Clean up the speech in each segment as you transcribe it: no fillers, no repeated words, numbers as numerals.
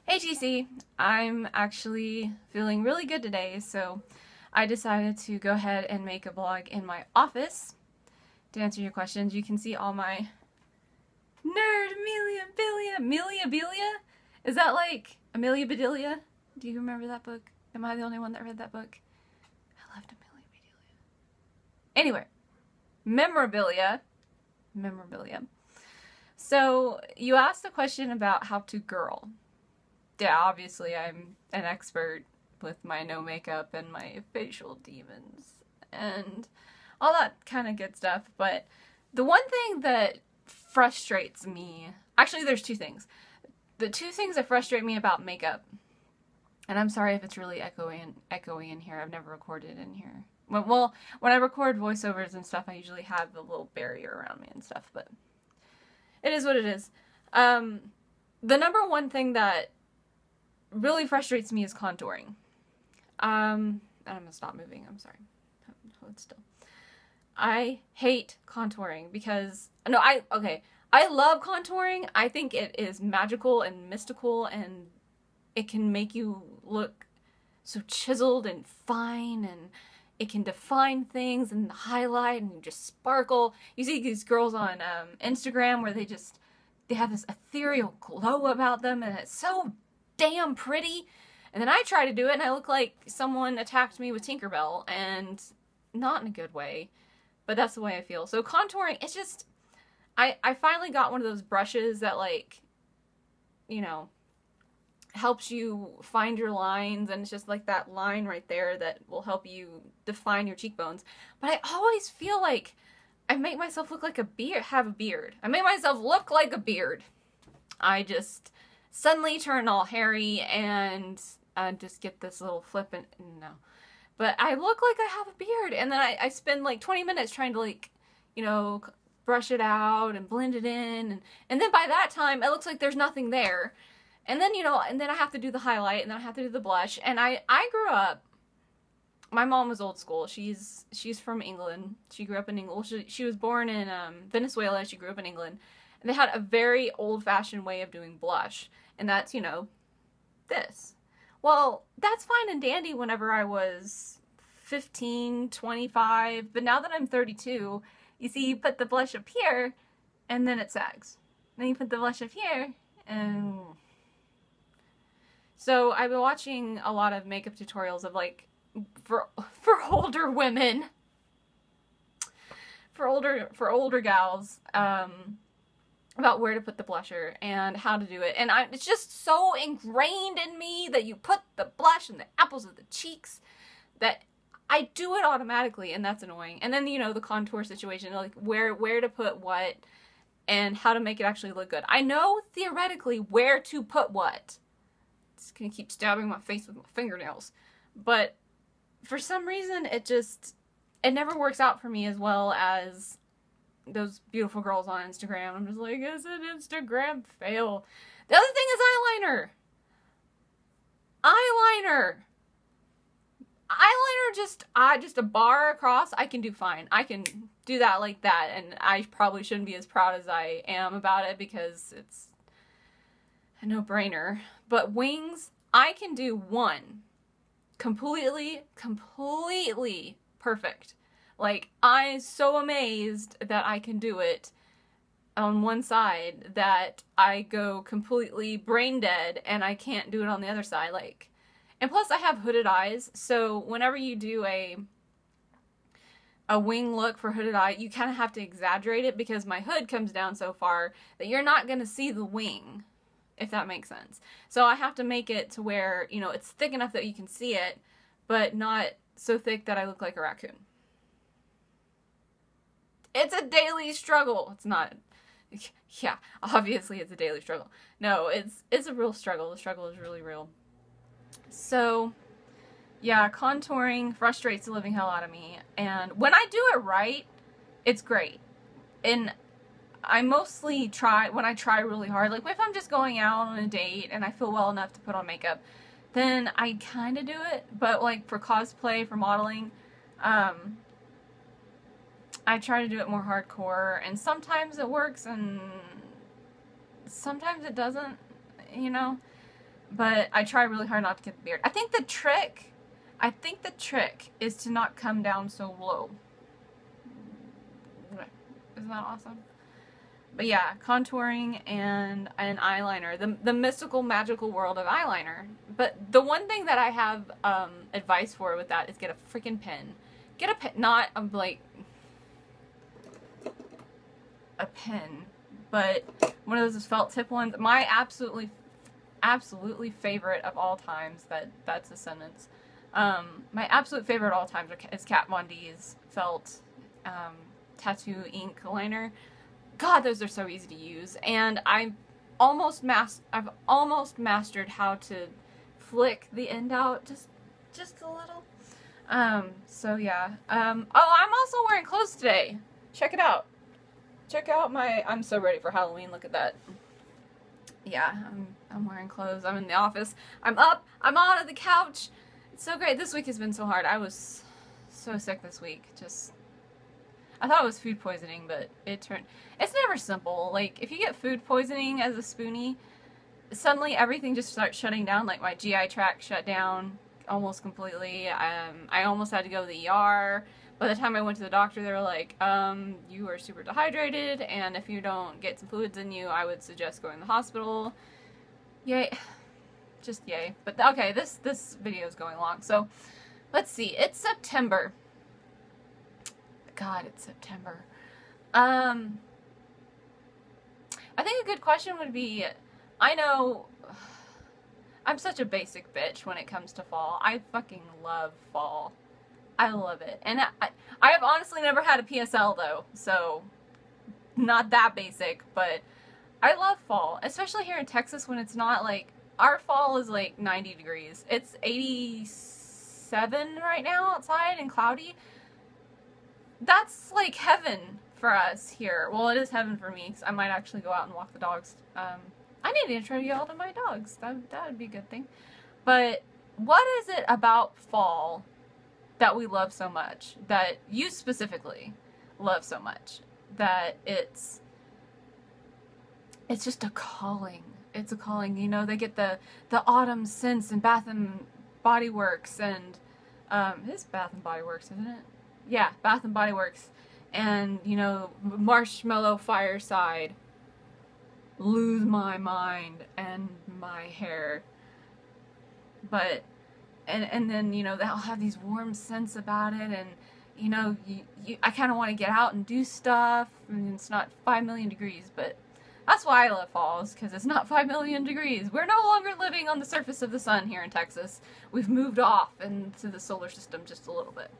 Hey GC, I'm actually feeling really good today, so I decided to go ahead and make a vlog in my office to answer your questions. You can see all my nerd Amelia. Is that like Amelia Bedelia? Do you remember that book? Am I the only one that read that book? I loved Amelia Bedelia. Anyway, memorabilia. So you asked a question about how to girl. Yeah, obviously I'm an expert with my no makeup and my facial demons and all that kind of good stuff, but the one thing that frustrates me, actually there's two things. The two things that frustrate me about makeup, and I'm sorry if it's really echoey in here, I've never recorded in here. Well, when I record voiceovers and stuff, I usually have a little barrier around me and stuff, but it is what it is. The number one thing that really frustrates me is contouring. I'm gonna stop moving, I'm sorry. Hold still. I hate contouring because, no, I love contouring. I think it is magical and mystical and it can make you look so chiseled and fine and it can define things and highlight and just sparkle. You see these girls on Instagram where they have this ethereal glow about them and it's so damn pretty. And then I try to do it and I look like someone attacked me with Tinkerbell, and not in a good way, but that's the way I feel. So contouring, it's just, I finally got one of those brushes that, like, you know, helps you find your lines, and it's just like that line right there that will help you define your cheekbones. But I always feel like I make myself look like have a beard. I make myself look like a beard. I just suddenly turn all hairy and just get this little flip and no. But I look like I have a beard, and then I spend like 20 minutes trying to, like, you know, brush it out and blend it in, and then by that time it looks like there's nothing there. And then, you know, and then I have to do the highlight, and then I have to do the blush. And I grew up, my mom was old school. She's from England. She grew up in England. She was born in Venezuela. She grew up in England. And they had a very old-fashioned way of doing blush. And that's, you know, this. Well, that's fine and dandy whenever I was 15, 25. But now that I'm 32, you see, you put the blush up here, and then it sags. Then you put the blush up here, and... So I've been watching a lot of makeup tutorials of, like, for older women, for older gals, about where to put the blusher and how to do it. And it's just so ingrained in me that you put the blush in the apples of the cheeks that I do it automatically, and that's annoying. And then, you know, the contour situation, like where to put what and how to make it actually look good. I know theoretically where to put what. Just gonna keep stabbing my face with my fingernails. But for some reason, it never works out for me as well as those beautiful girls on Instagram. I'm just like, it's an Instagram fail. The other thing is eyeliner. Eyeliner, just a bar across, I can do fine. I can do that like that, and I probably shouldn't be as proud as I am about it because it's a no-brainer. But wings, I can do one completely perfect. Like, I'm so amazed that I can do it on one side that I go completely brain dead and I can't do it on the other side. Like, and plus I have hooded eyes, so whenever you do a wing look for hooded eye, you kind of have to exaggerate it because my hood comes down so far that you're not going to see the wing, if that makes sense. So I have to make it to where, you know, it's thick enough that you can see it, but not so thick that I look like a raccoon. It's a daily struggle. It's not, yeah, obviously it's a daily struggle. No, it's a real struggle. The struggle is really real. So, yeah, contouring frustrates the living hell out of me. And when I do it right, it's great. And I mostly try, when I try really hard, like if I'm just going out on a date and I feel well enough to put on makeup, then I kind of do it. But like for cosplay, for modeling, I try to do it more hardcore, and sometimes it works and sometimes it doesn't, you know. But I try really hard not to get the beard. I think the trick is to not come down so low. Isn't that awesome? But yeah, contouring and an eyeliner. The mystical, magical world of eyeliner. But the one thing that I have advice for with that is get a freaking pen. Get a pen, not like a pen, but one of those felt tip ones. My absolutely favorite of all times, that's a sentence. My absolute favorite of all times is Kat Von D's felt tattoo ink liner. God, those are so easy to use, and I've almost mastered how to flick the end out just a little. So yeah. Oh, I'm also wearing clothes today. Check it out. Check out I'm so ready for Halloween. Look at that. Yeah, I'm wearing clothes. I'm in the office. I'm up. I'm out of the couch. It's so great. This week has been so hard. I was so sick this week. I thought it was food poisoning, but it's never simple. Like, if you get food poisoning as a spoonie, suddenly everything just starts shutting down. Like, my GI tract shut down almost completely. I almost had to go to the ER. By the time I went to the doctor, they were like, you are super dehydrated, and if you don't get some fluids in you, I would suggest going to the hospital. Yay. Just yay. But okay, this video is going long. So, let's see. It's September. God, it's September. I think a good question would be, I know I'm such a basic bitch when it comes to fall. I fucking love fall. I love it. And I have honestly never had a PSL though, so not that basic, but I love fall, especially here in Texas when it's not like, our fall is like 90 degrees. It's 87 right now outside and cloudy. That's like heaven for us here. Well, it is heaven for me, because I might actually go out and walk the dogs. I need to intro y'all to my dogs. That would be a good thing. But what is it about fall that we love so much, that you specifically love so much, that it's just a calling. It's a calling. You know, they get the autumn scents in Bath and Body Works, and it is Bath and Body Works, isn't it? Yeah, Bath and Body Works, and, you know, Marshmallow Fireside, Lose My Mind, and My Hair. But, and then, you know, they'll have these warm scents about it, and, you know, I kind of want to get out and do stuff, and it's not 5 million degrees, but that's why I love falls, because it's not 5 million degrees. We're no longer living on the surface of the sun here in Texas. We've moved off into the solar system just a little bit.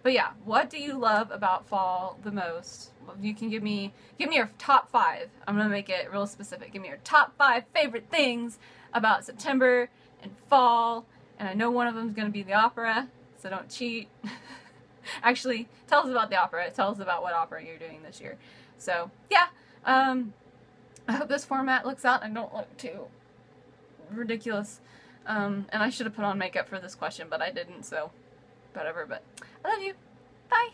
But yeah, what do you love about fall the most? You can give me your top 5. I'm going to make it real specific. Give me your top 5 favorite things about September and fall. And I know one of them is going to be the opera, so don't cheat. Actually, tell us about the opera. Tell us about what opera you're doing this year. So, yeah. I hope this format looks out and I don't look too ridiculous. And I should have put on makeup for this question, but I didn't, so whatever. But I love you. Bye.